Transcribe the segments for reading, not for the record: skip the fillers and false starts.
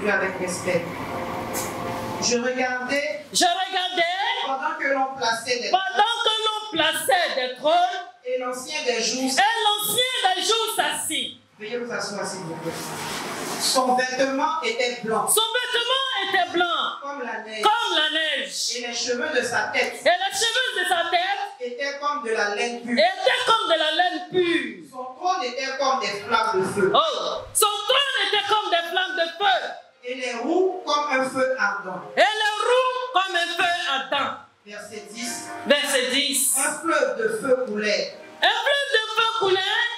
Dieu avec respect. Je regardais pendant que l'on plaçait des trônes et l'ancien des jours s'assit. Veuillez vous asseoir s'il vous plaît. Son vêtement était blanc. Comme la neige. Et les cheveux de sa tête étaient comme de la laine pure. Son trône était comme des flammes de feu. Et les roues comme un feu ardent. Verset 10. Un fleuve de feu coulait.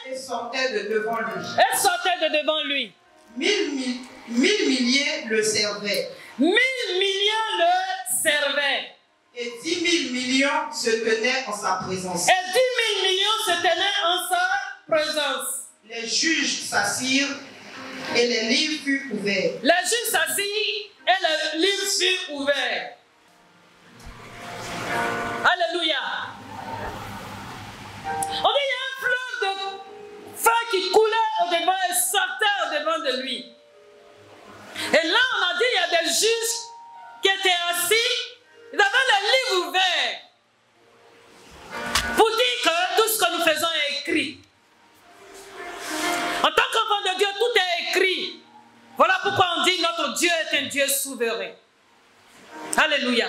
Et sortait de devant lui. 1000 milliers le servaient. Et 10 000 millions se tenaient en sa présence. Les juges s'assirent et les livres furent ouverts. Alléluia. On dit il y a un fleuve de feu qui coulait au-devant et sortait au-devant de lui. Et là, on a dit il y a des juges qui étaient assis, ils avaient les livres ouverts pour dire que tout ce que nous faisons est écrit. En tant qu'enfant de Dieu, tout est écrit. Voilà pourquoi on dit notre Dieu est un Dieu souverain. Alléluia.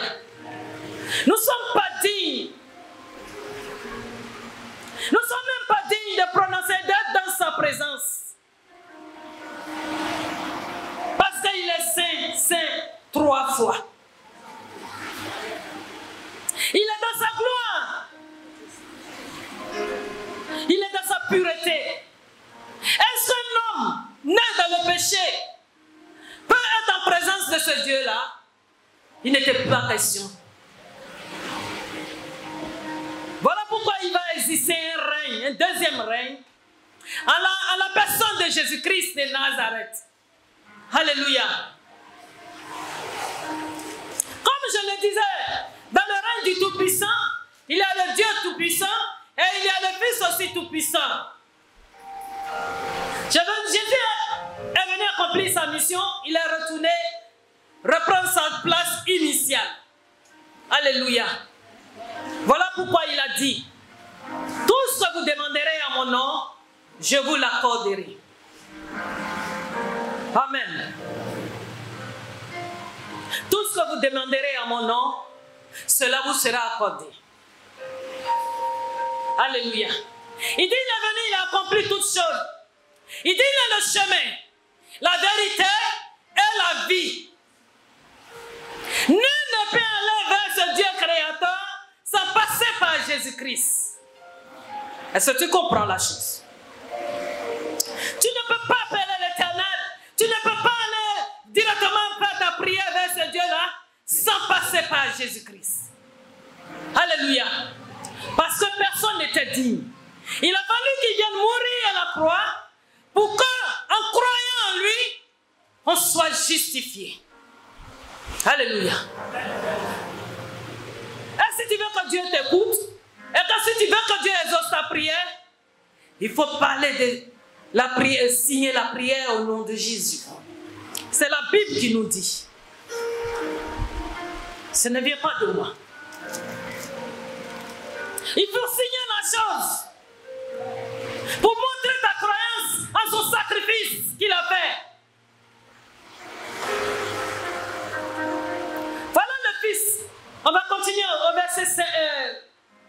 Nous ne sommes pas dignes. Nous ne sommes même pas dignes de prononcer d'être dans sa présence. Parce qu'il est saint 3 fois. Il est dans sa gloire. Il est dans sa pureté. Est-ce qu'un homme né dans le péché peut être en présence de ce Dieu-là? Il n'était pas question. Voilà pourquoi il va exister un règne, un deuxième règne, à la personne de Jésus-Christ de Nazareth. Alléluia. Comme je le disais, dans le règne du Tout-Puissant, il y a le Dieu Tout-Puissant et il y a le Fils aussi Tout-Puissant. Jésus est venu accomplir sa mission, il est retourné reprendre sa place initiale. Alléluia. Voilà pourquoi il a dit, tout ce que vous demanderez à mon nom, je vous l'accorderai. Amen. Tout ce que vous demanderez à mon nom, cela vous sera accordé. Alléluia. Il dit, il est venu, il a accompli toutes choses. Il dit, il est le chemin, la vérité et la vie. Nul ne peut aller vers ce Dieu créateur sans passer par Jésus-Christ. Est-ce que tu comprends la chose? Tu ne peux pas appeler l'Éternel. Tu ne peux pas aller directement faire ta prière vers ce Dieu-là sans passer par Jésus-Christ. Alléluia. Parce que personne n'était digne. Il a fallu qu'il vienne mourir à la croix pour qu'en croyant en lui, on soit justifié. Alléluia. Et si tu veux que Dieu t'écoute, et que si tu veux que Dieu exauce ta prière, il faut parler de la prière, signer la prière au nom de Jésus. C'est la Bible qui nous dit. Ce ne vient pas de moi. Il faut signer la chose pour montrer ta croyance à son sacrifice qu'il a fait. Voilà le Fils. On va continuer au verset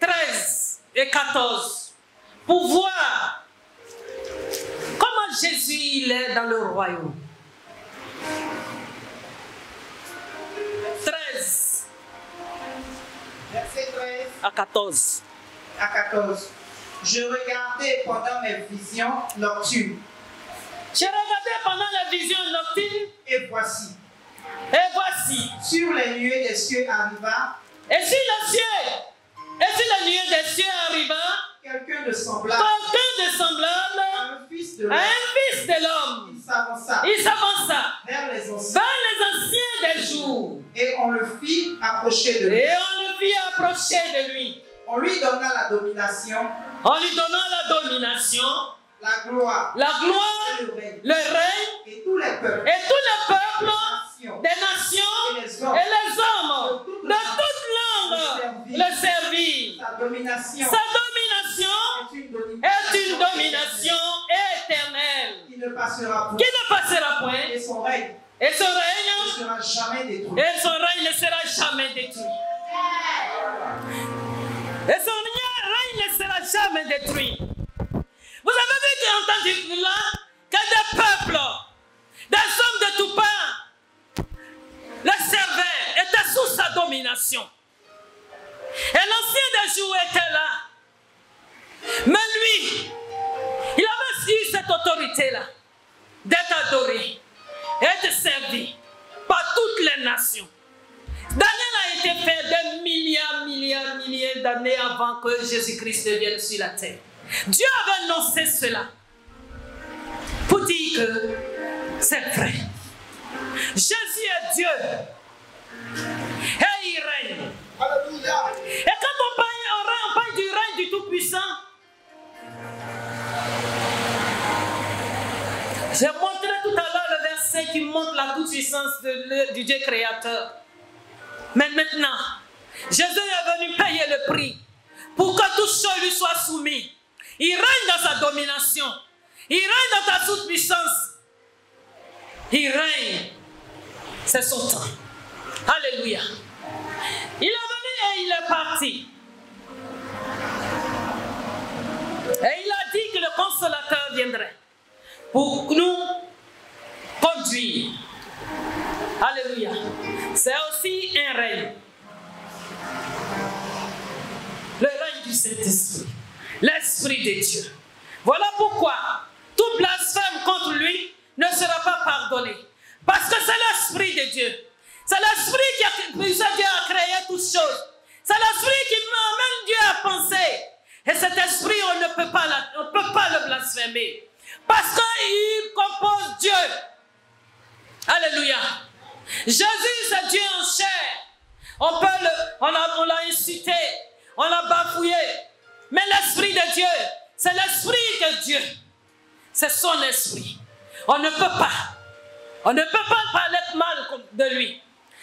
13 et 14 pour voir comment Jésus il est dans le royaume. 13 Verset 13 à 14. à 14. Je regardais pendant mes visions nocturnes. J'ai regardé pendant la vision nocturne. Et voici, Sur les nuées des cieux arriva. Et si le nuée des cieux arriva, Quelqu'un de semblable. Un fils de l'homme. Il s'avança. Vers les anciens des jours. Et on le fit approcher de lui. On lui donna la domination. La gloire. La gloire. Et le règne et tous les peuples des nations et les hommes de toute langue le servir. Sa domination est une domination éternelle qui ne passera point. Et son règne Et son ne sera jamais détruit. Et son règne ne sera jamais détruit. Et son règne ne sera jamais détruit. Vous avez entendu là que des peuples, des hommes de tout part, le servaient, étaient sous sa domination. Et l'ancien des jours était là. Mais lui, il avait eu cette autorité-là d'être adoré, d'être servi par toutes les nations. Daniel a été fait des milliers d'années avant que Jésus-Christ vienne sur la terre. Dieu avait annoncé cela pour dire que c'est vrai. Jésus est Dieu et il règne. Alléluia. Et quand on parle du règne du Tout-Puissant, j'ai montré tout à l'heure le verset qui montre la toute-puissance du Dieu créateur. Mais maintenant, Jésus est venu payer le prix pour que tout chose lui soit soumis. Il règne dans sa domination. Il règne dans sa toute-puissance. Il règne. C'est son temps. Alléluia. Il est venu et il est parti. Et il a dit que le consolateur viendrait pour nous conduire. Alléluia. C'est aussi un règne. Le règne du Saint-Esprit. L'Esprit de Dieu. Voilà pourquoi tout blasphème contre lui ne sera pas pardonné. Parce que c'est l'Esprit de Dieu. C'est l'Esprit qui a créé toutes choses. C'est l'Esprit qui m'amène Dieu à penser. Et cet Esprit, on ne peut pas le blasphémer. Parce qu'il compose Dieu. Alléluia. Jésus, c'est Dieu en chair. On l'a insulté. On l'a bafouillé. Mais l'Esprit de Dieu, c'est l'Esprit de Dieu. C'est son Esprit. On ne peut pas parler mal de lui.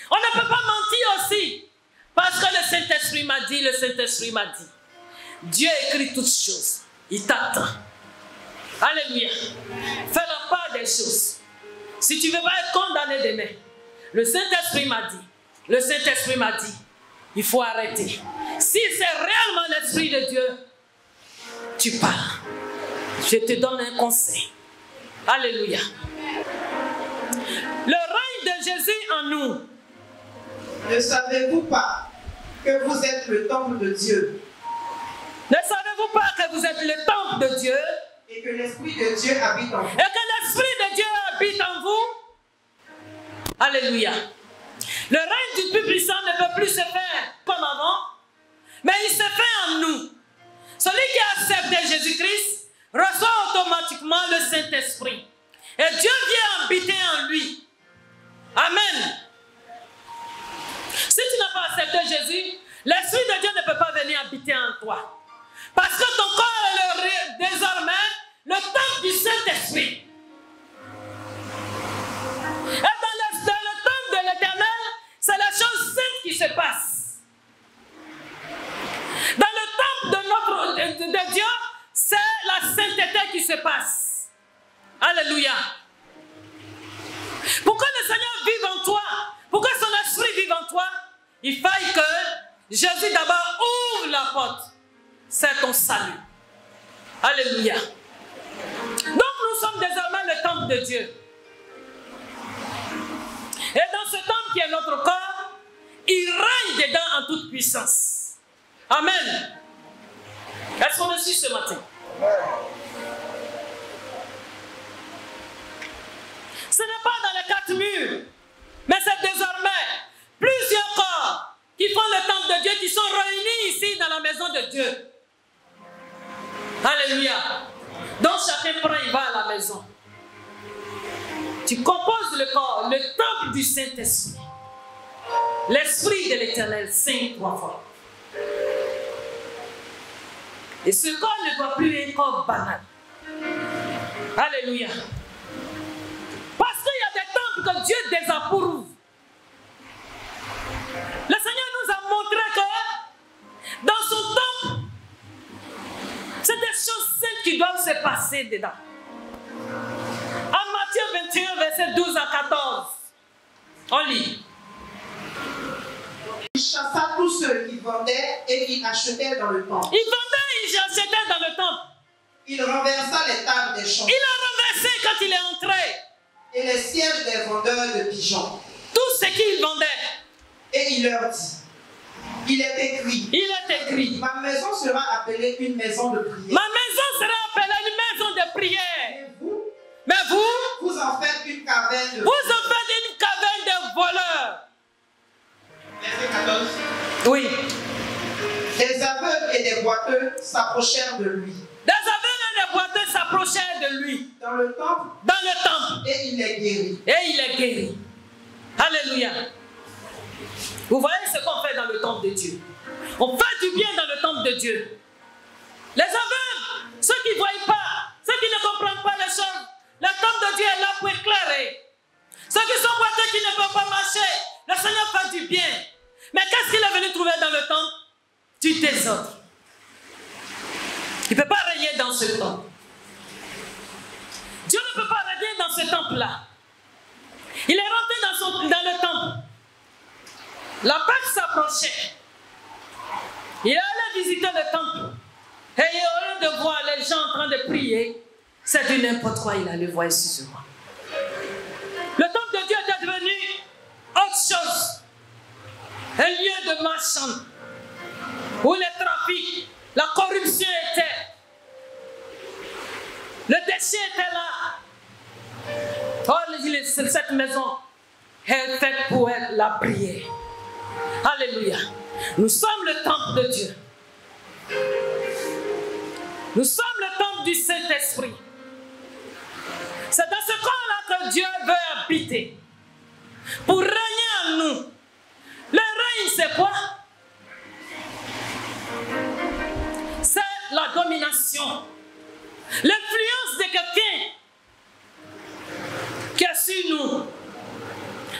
On ne peut pas mentir aussi. Parce que le Saint-Esprit m'a dit, Dieu écrit toutes choses. Il t'attend. Alléluia. Fais la part des choses. Si tu ne veux pas être condamné demain, le Saint-Esprit m'a dit, il faut arrêter. Si c'est réellement l'Esprit de Dieu, tu parles. Je te donne un conseil. Alléluia. Le règne de Jésus en nous. Ne savez-vous pas que vous êtes le temple de Dieu? Ne savez-vous pas que vous êtes le temple de Dieu? Et que l'Esprit de Dieu habite en vous. Et que l'Esprit de Dieu habite en vous? Alléluia. Le règne du Tout-Puissant ne peut plus se faire comme avant, mais il se fait en nous. Celui qui a accepté Jésus-Christ reçoit automatiquement le Saint-Esprit. Et Dieu vient habiter en lui. Amen. Si tu n'as pas accepté Jésus, l'Esprit de Dieu ne peut pas venir habiter en toi. Parce que ton corps est désormais le temple du Saint-Esprit. Et dans le temple de l'Éternel, c'est la chose sainte qui se passe. Dans le temple de Dieu, c'est la sainteté qui se passe. Alléluia. Pour que le Seigneur vive en toi, pour que son esprit vive en toi, il faille que Jésus d'abord ouvre la porte. C'est ton salut. Alléluia. Donc nous sommes désormais le temple de Dieu. Et dans ce temple qui est notre corps, il règne dedans en toute puissance. Amen. Est-ce qu'on me suit ce matin? Ce n'est pas dans les 4 murs, mais c'est désormais plusieurs corps qui font le temple de Dieu, qui sont réunis ici dans la maison de Dieu. Alléluia. Donc chacun prend, il va à la maison. Tu composes le corps, le temple du Saint-Esprit. L'Esprit de l'Éternel, Saint 3 fois. Et ce corps ne doit plus être un corps banal. Alléluia. que Dieu désapprouve. Le Seigneur nous a montré que dans son temple, c'est des choses saintes qui doivent se passer dedans. En Matthieu 21, verset 12 à 14, on lit. Il chassa tous ceux qui vendaient et qui achetaient dans le temple. Il vendait et il achetait dans le temple. Il renversa les tables des champs. Il a renversé quand il est entré. Et les sièges des vendeurs de pigeons. Tout ce qu'il vendait. Et il leur dit, il est écrit. Il est écrit. Ma maison sera appelée une maison de prière. Ma maison sera appelée une maison de prière. Mais vous en faites une caverne de Vous en faites une caverne de voleurs. Verset 14. Oui. Des aveugles et des boiteux s'approchèrent de lui. Des aveugles et des boiteux s'approchèrent de lui. Dans le temple. Dans le temple. Et il les guérit. Et il est guéri. Alléluia. Vous voyez ce qu'on fait dans le temple de Dieu. On fait du bien dans le temple de Dieu. Les aveugles, ceux qui ne voient pas, ceux qui ne comprennent pas les choses, le temple de Dieu est là pour éclairer. Ceux qui sont boiteux, qui ne peuvent pas marcher, le Seigneur fait du bien. Mais qu'est-ce qu'il est venu trouver dans le temple? Du désordre. Il ne peut pas régner dans ce temple. Dieu ne peut pas régner dans ce temple-là. Il est rentré dans le temple. La Pâque s'approchait. Il allait visiter le temple. Et au lieu de voir les gens en train de prier, c'est du n'importe quoi, il allait voir ici sur moi. Le temple de Dieu était devenu autre chose. Un lieu de marchand. Où le trafic, la corruption était. Le déchet était là. Oh, cette maison est faite pour être la prière. Alléluia. Nous sommes le temple de Dieu. Nous sommes le temple du Saint-Esprit. C'est dans ce corps-là que Dieu veut habiter. Pour régner en nous. Le règne, c'est quoi? C'est la domination. L'influence de quelqu'un qui est sur nous.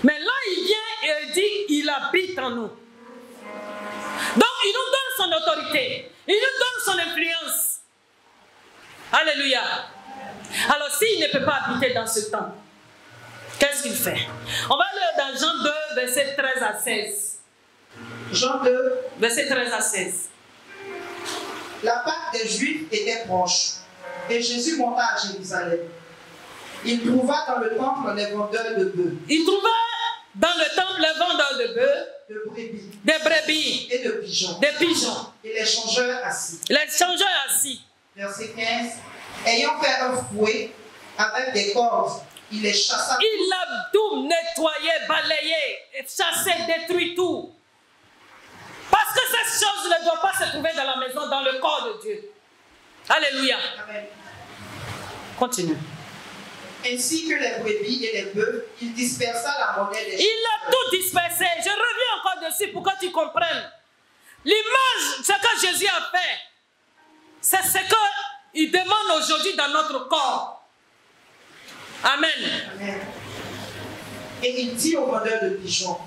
Mais là, il vient et il dit, il habite en nous. Donc, il nous donne son autorité. Il nous donne son influence. Alléluia. Alors, s'il ne peut pas habiter dans ce temple, qu'est-ce qu'il fait? On va lire dans Jean 2, verset 13 à 16. Jean 2, verset 13 à 16. La Pâque des Juifs était proche, et Jésus monta à Jérusalem. Il trouva dans le temple les vendeurs de bœufs. Il trouva dans le temple les vendeurs de bœufs, de brebis, des brebis et de pigeons. Des pigeons. Et les changeurs assis. Les changeurs assis. Verset 15. Ayant fait un fouet avec des cordes, il les chassa. Il a tout nettoyé, balayé, chassé, détruit tout. Parce que ces choses ne doivent pas se trouver dans la maison, dans le corps de Dieu. Alléluia. Amen. Continue. Ainsi que les brebis et les bœufs, il dispersa la monnaie des Il a tout dispersé. Je reviens encore dessus pour que tu comprennes. L'image, ce que Jésus a fait, c'est ce qu'il demande aujourd'hui dans notre corps. Amen. Amen. Et il dit aux vendeurs de pigeons,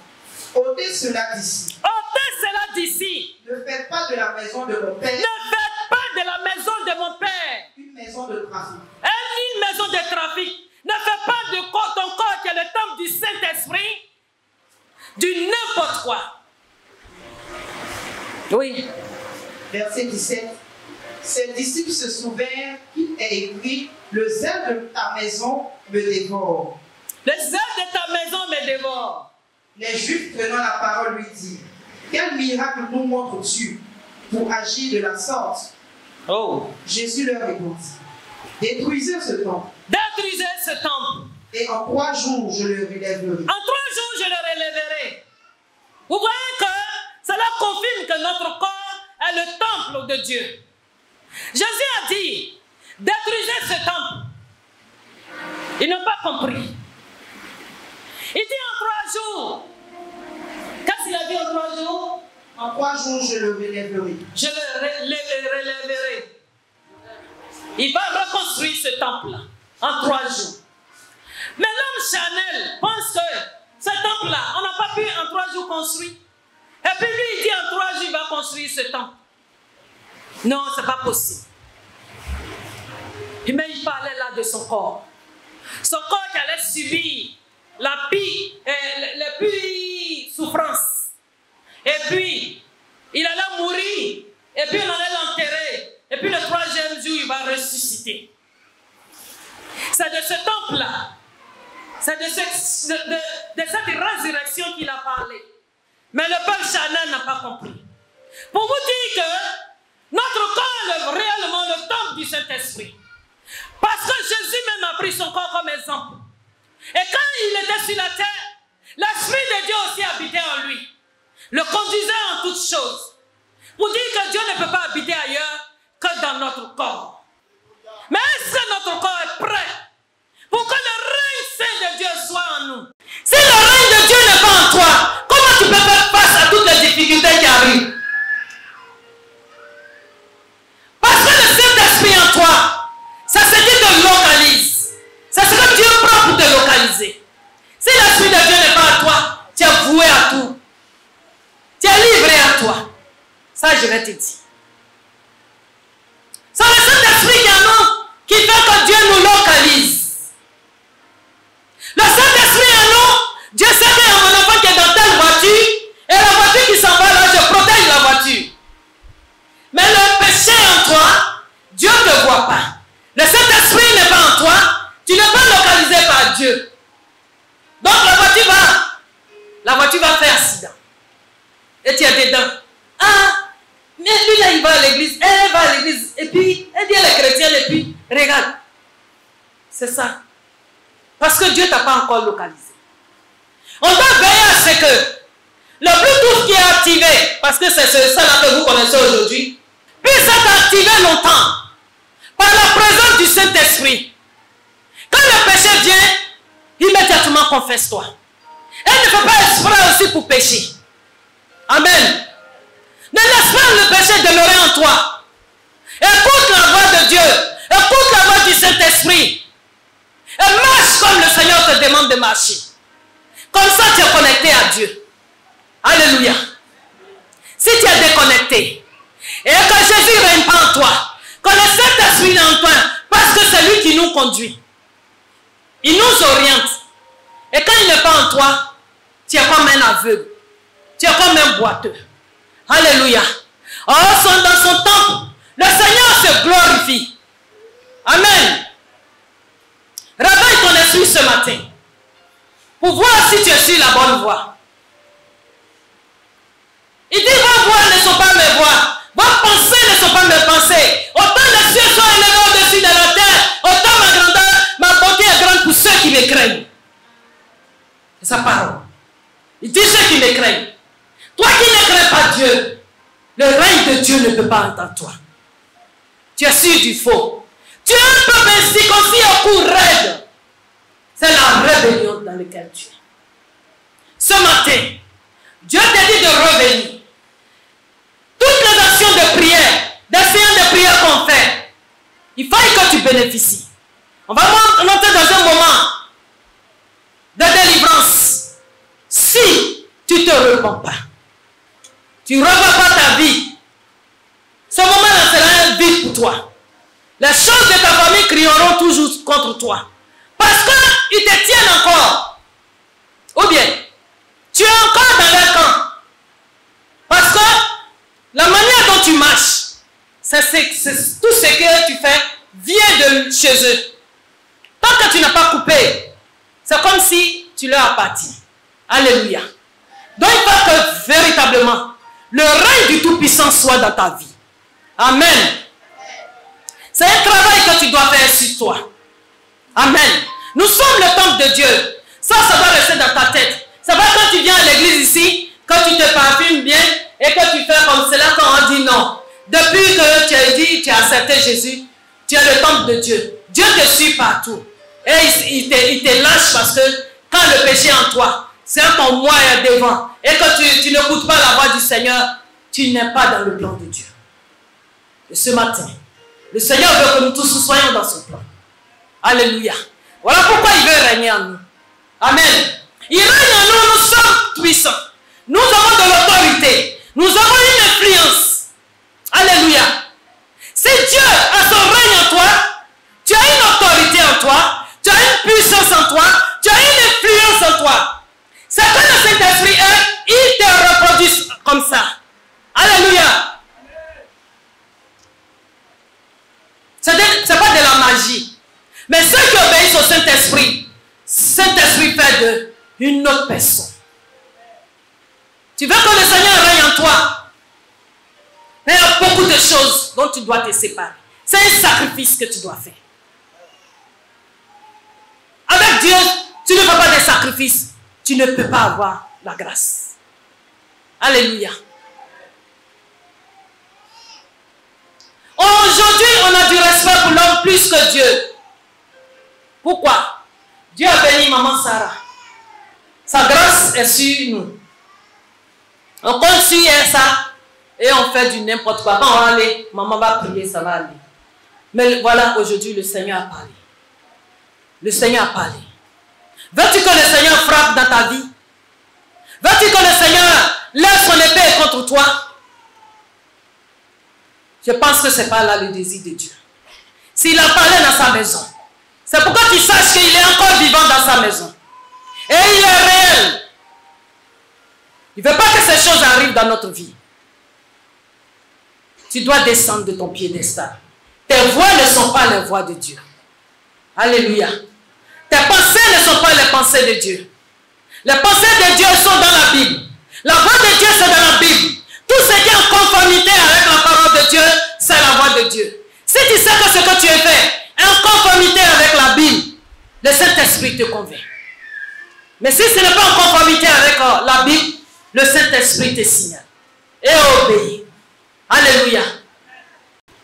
ôtez cela d'ici. Ôtez cela d'ici. Ne faites pas de la maison de mon père. Ne faites pas de la maison de mon père une maison de trafic. Une maison de trafic. Ne fais pas de ton corps qui est le temple du Saint-Esprit du n'importe quoi. Oui. Verset 17. Ses disciples se souvinrent qu'il est écrit, le zèle de ta maison me dévore. Le zèle de ta maison me dévore. Les Juifs prenant la parole lui dirent, quel miracle nous montres-tu pour agir de la sorte? Oh. Jésus leur répondit, détruisez ce temple. Détruisez ce temple. Et en 3 jours, je le relèverai. En 3 jours, je le relèverai. Vous voyez que cela confirme que notre corps est le temple de Dieu. Jésus a dit, détruisez ce temple. Ils n'ont pas compris. Il dit en 3 jours. Qu'est-ce qu'il a dit en 3 jours? En 3 jours, je le relèverai. Je le relèverai. Il va reconstruire ce temple-là en 3 jours. Mais l'homme charnel pense que ce temple-là, on n'a pas pu en 3 jours construire. Et puis lui, il dit en 3 jours, il va construire ce temple. Non, ce n'est pas possible. Mais il parlait là de son corps. Son corps qui allait subir les pires souffrances. Et puis, il allait mourir. Et puis, on allait l'enterrer. Et puis, le 3e jour, il va ressusciter. C'est de ce temple-là. C'est de cette résurrection qu'il a parlé. Mais le peuple charnel n'a pas compris. Pour vous dire que notre corps est réellement le temple du Saint-Esprit. Parce que Jésus même a pris son corps comme exemple. Et quand il était sur la terre, l'Esprit de Dieu aussi habitait en lui. Le conduisait en toutes choses. Pour dire que Dieu ne peut pas habiter ailleurs que dans notre corps. Mais est-ce que notre corps est prêt pour que le règne saint de Dieu soit en nous? Si le règne de Dieu n'est pas en toi, comment tu peux faire face à toutes les difficultés qui arrivent? Parce que le Saint-Esprit en toi, c'est ce qui te localise. C'est ce que Dieu prend pour te localiser. Si l'Esprit de Dieu n'est pas à toi, tu es voué à tout. Tu es livré à toi. Ça, je vais te dire. C'est le Saint-Esprit qui est en nous qui fait que Dieu nous localise. Le Saint-Esprit en nous, Dieu sait qu'il y a mon enfant qui est dans telle voiture, et la voiture qui s'en va là, je protège la voiture. Mais le péché en toi, Dieu ne te voit pas. Le Saint-Esprit n'est pas en toi, tu n'es pas localisé par Dieu. Donc la voiture va faire accident. Et tu es dedans. Ah, mais lui là, il va à l'église, elle va à l'église, et puis elle dit elle est chrétienne, et puis regarde. C'est ça. Parce que Dieu ne t'a pas encore localisé. On doit veiller à ce que le Bluetooth qui est activé, parce que c'est ça là que vous connaissez aujourd'hui, puisse être activé longtemps par la présence du Saint-Esprit. Quand le péché vient, immédiatement confesse-toi. Elle ne fait pas exprès aussi pour pécher. Amen. Ne laisse pas le péché demeurer en toi. Écoute la voix de Dieu. Écoute la voix du Saint-Esprit. Et marche comme le Seigneur te demande de marcher. Comme ça, tu es connecté à Dieu. Alléluia. Si tu es déconnecté, et que Jésus ne règne pas en toi, que le Saint-Esprit est en toi, parce que c'est lui qui nous conduit. Il nous oriente. Et quand il n'est pas en toi, tu es comme un aveugle. Tu es comme un boiteux. Alléluia. Oh, dans son temple, le Seigneur se glorifie. Amen. Réveille ton esprit ce matin pour voir si tu es sur la bonne voie. Il dit, vos voix ne sont pas mes voix, vos pensées ne sont pas mes pensées. Autant les cieux sont élevés au-dessus de la terre, autant ma grandeur, ma bonté est grande pour ceux qui me craignent. C'est sa parole. Il dit ceux qui me craignent. Toi qui ne crains pas Dieu, le règne de Dieu ne peut pas être en toi. Tu es sûr du faux. Tu es un peuple incirconcis au cou raide. C'est la rébellion dans laquelle tu es. Ce matin, Dieu t'a dit de revenir. Toutes les actions de prière, des séances de prière qu'on fait, il faut que tu bénéficies. On va monter dans un moment de délivrance. Si tu ne te repens pas, tu ne revois pas ta vie, ce moment-là sera un vide pour toi. Les choses de ta famille crieront toujours contre toi. Parce qu'ils te tiennent encore. Ou bien, tu es encore dans leur camp. Parce que la manière dont tu marches, c'est tout ce que tu fais vient de chez eux. Tant que tu n'as pas coupé, c'est comme si tu leur appartiens. Alléluia. Donc il faut que véritablement le règne du Tout-Puissant soit dans ta vie. Amen. C'est un travail que tu dois faire sur toi. Amen. Nous sommes le temple de Dieu. Ça doit rester dans ta tête. C'est pas quand tu viens à l'église ici, quand tu te parfumes bien et que tu fais comme cela qu'on dit non. Depuis que tu as dit, tu as accepté Jésus, tu es le temple de Dieu. Dieu te suit partout. Et il te lâche parce que quand le péché est en toi, c'est ton moi est devant. Et que tu n'écoutes pas la voix du Seigneur, tu n'es pas dans le plan de Dieu. Et ce matin, le Seigneur veut que nous tous soyons dans son plan. Alléluia. Voilà pourquoi il veut régner en nous. Amen. Il règne en nous, nous sommes puissants. Nous avons de l'autorité. Nous avons une influence. Alléluia. Si Dieu a son règne en toi, tu as une autorité en toi, tu as une puissance en toi, tu as une influence en toi. C'est quand le Saint-Esprit est, il te reproduit comme ça. Alléluia. Ce n'est pas de la magie. Mais ceux qui obéissent au Saint-Esprit, Saint-Esprit fait d'eux une autre personne. Tu veux que le Seigneur règne en toi. Mais il y a beaucoup de choses dont tu dois te séparer. C'est un sacrifice que tu dois faire. Avec Dieu, tu ne fais pas de sacrifices. Tu ne peux pas avoir la grâce. Alléluia. Aujourd'hui, on a du respect pour l'homme plus que Dieu. Pourquoi? Dieu a béni maman Sarah. Sa grâce est sur nous. On compte sur ça et on fait du n'importe quoi. Quand on va aller, maman va prier, ça va aller. Mais voilà, aujourd'hui, le Seigneur a parlé. Le Seigneur a parlé. Veux-tu que le Seigneur frappe dans ta vie? Veux-tu que le Seigneur lève son épée contre toi? Je pense que ce n'est pas là le désir de Dieu. S'il a parlé dans sa maison, c'est pourquoi tu saches qu'il est encore vivant dans sa maison. Et il est réel. Il ne veut pas que ces choses arrivent dans notre vie. Tu dois descendre de ton piédestal. Tes voix ne sont pas les voix de Dieu. Alléluia. Tes pensées ne sont pas les pensées de Dieu. Les pensées de Dieu sont dans la Bible. La voix de Dieu, c'est dans la Bible. Tout ce qui est en conformité avec la parole de Dieu, c'est la voix de Dieu. Si tu sais que ce que tu as fait est en conformité avec la Bible, le Saint-Esprit te convainc. Mais si ce n'est pas en conformité avec la Bible, le Saint-Esprit te signale et obéit. Alléluia.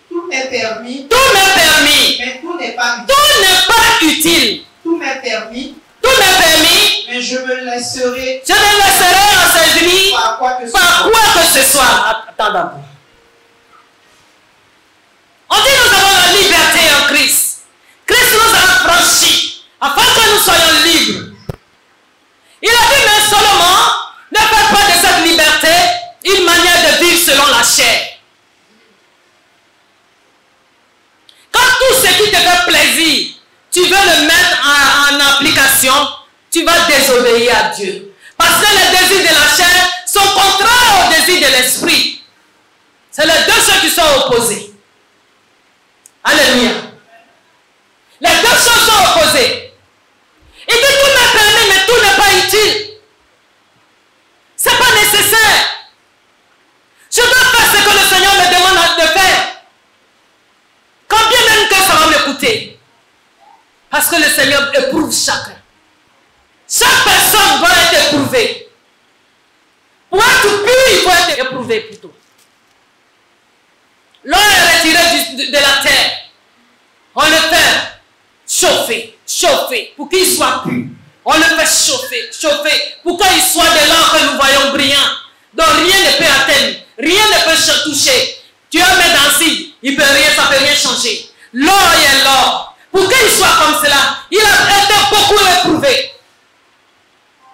Tout m'est permis. Tout m'est permis. Mais tout n'est pas utile. Tout n'est pas utile. Tout m'est permis. Tout m'est permis. Mais je me laisserai. Je me laisserai enseigner par quoi que ce soit. Attends d'abord. On dit nous avons la liberté en Christ. Christ nous a affranchis afin que nous soyons libres. Il a dit, mais Salomon, ne faites pas de cette liberté une manière de vivre selon la chair. Quand tout ce qui te fait plaisir, tu veux le mettre en application, tu vas désobéir à Dieu. Parce que les désirs de la chair sont contraires aux désirs de l'esprit. C'est les deux choses qui sont opposées. Alléluia. Les deux choses sont opposées. Il dit tout m'est permis, mais tout n'est pas utile. Ce n'est pas nécessaire. Je dois faire ce que le Seigneur me demande de faire. Quand bien même que ça va m'écouter. Parce que le Seigneur éprouve chacun. Chaque personne doit être éprouvée. Pour être pur, il faut être éprouvé plutôt. L'eau est retirée de la terre. On le fait chauffer, chauffer, pour qu'il soit pur. On le fait chauffer, chauffer, pour qu'il soit de l'or que nous voyons brillant. Donc rien ne peut atteindre, rien ne peut se toucher. Tu as mis dans ci, il peut rien, ça ne peut rien changer. L'or est l'or. Pour qu'il soit comme cela, il a été beaucoup éprouvé.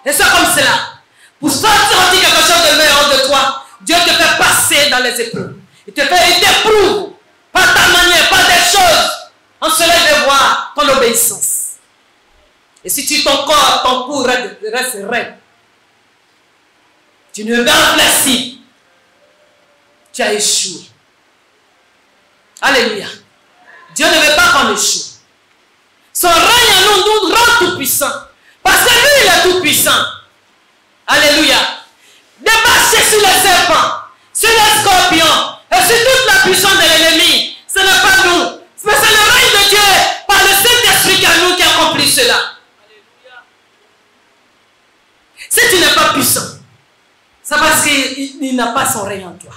Et c'est comme cela. Pour sortir quelque chose de meilleur de toi, Dieu te fait passer dans les épreuves. Il t'éprouve par ta manière, par des choses. En cela de voir ton obéissance. Et si ton corps, ton cou reste raide, tu ne vas réfléchir, tu as échoué. Alléluia. Dieu ne veut pas qu'on échoue. Son règne en nous rend tout puissant. Parce que lui, il est tout puissant. Alléluia. De marcher sur les serpents, sur les scorpions, et sur toute la puissance de l'ennemi. Ce n'est pas nous. Mais c'est le règne de Dieu par le Saint-Esprit qui a nous qui accomplit cela. Alléluia. Si tu n'es pas puissant, c'est parce qu'il n'a pas son règne en toi.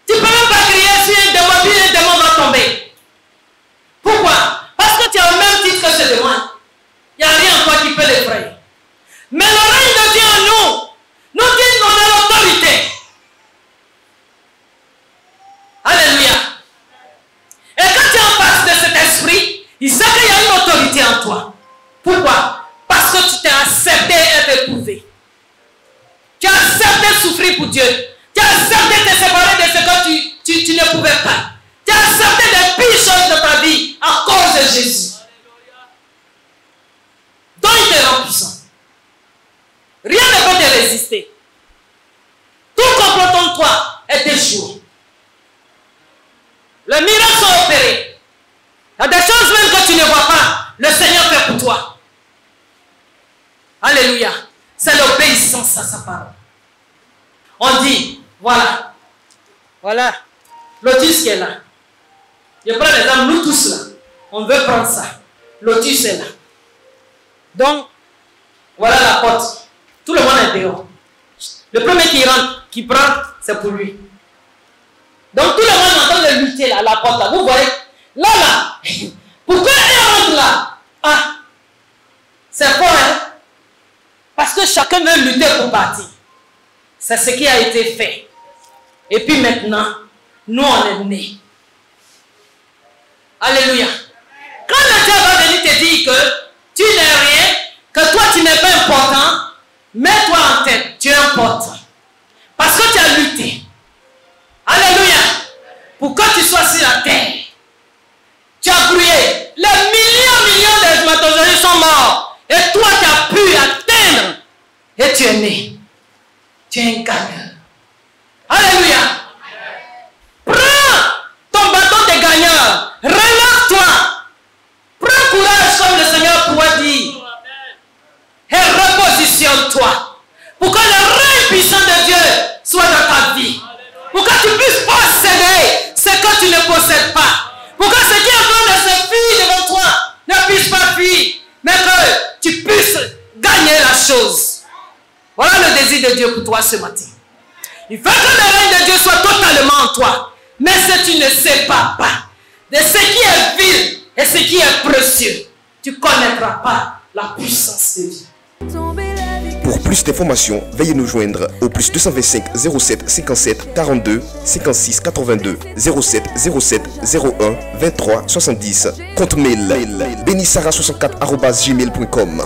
Tu ne peux même pas crier sur un démon, puis un démon va tomber. Pourquoi? Parce que tu as le même titre que ce démon. Il n'y a rien en toi qui peut l'effrayer. Mais le règne de Dieu en nous, nous dit qu'on a l'autorité. Alléluia. Et quand tu es en face de cet esprit, il sait qu'il y a une autorité. autorité en toi. Pourquoi? Parce que tu t'es accepté être éprouvé. Tu as accepté souffrir pour Dieu. Tu as accepté te séparer de ce que tu ne pouvais pas. Tu as accepté les pires choses de ta vie à cause de Jésus. Donc il te rend puissant. Rien ne peut te résister. Tout complot en toi est échoué. Le miracle sont opérés. Il y a des choses même que tu ne vois pas. Le Seigneur fait pour toi. Alléluia. C'est l'obéissance à sa parole. On dit, voilà. Voilà. Lotus qui est là. Je prends l'exemple, nous tous là. On veut prendre ça. Lotus est là. Donc, voilà la porte. Tout le monde est dehors. Le premier qui rentre, qui prend, c'est pour lui. Donc tout le monde est en train de lutter là, à la porte là. Vous voyez, là, pourquoi elle rentre là? Ah, c'est fort, hein? Parce que chacun veut lutter pour partir. C'est ce qui a été fait. Et puis maintenant, nous on est nés. Alléluia. Quand le diable va venir te dire que tu n'es rien, que toi tu n'es pas important, mets-toi en tête, tu es important. Parce que tu as lutté. Alléluia. Pour que tu sois sur la terre. Tu as brûlé. Les millions de spermatozoïdes sont morts. Et toi tu as pu atteindre. Et tu es né. Tu es un gagnant. Alléluia. Prends ton bâton de gagneur. Relève-toi. Prends courage comme le Seigneur pourra dire. Et repositionne-toi. Pour que le règne puissant de Dieu soit dans ta vie. Pour que tu puisses posséder ce que tu ne possèdes pas. Pour que ce qui est en train de se fuir devant toi ne puisse pas fuir. Mais que tu puisses gagner la chose. Voilà le désir de Dieu pour toi ce matin. Il faut que le règne de Dieu soit totalement en toi. Mais si tu ne sais pas de ce qui est vil et ce qui est précieux, tu ne connaîtras pas la puissance de Dieu. Pour plus d'informations, veuillez nous joindre au plus 225 07 57 42 56 82 07 07 01 23 70. Compte mail benissara64@gmail.com.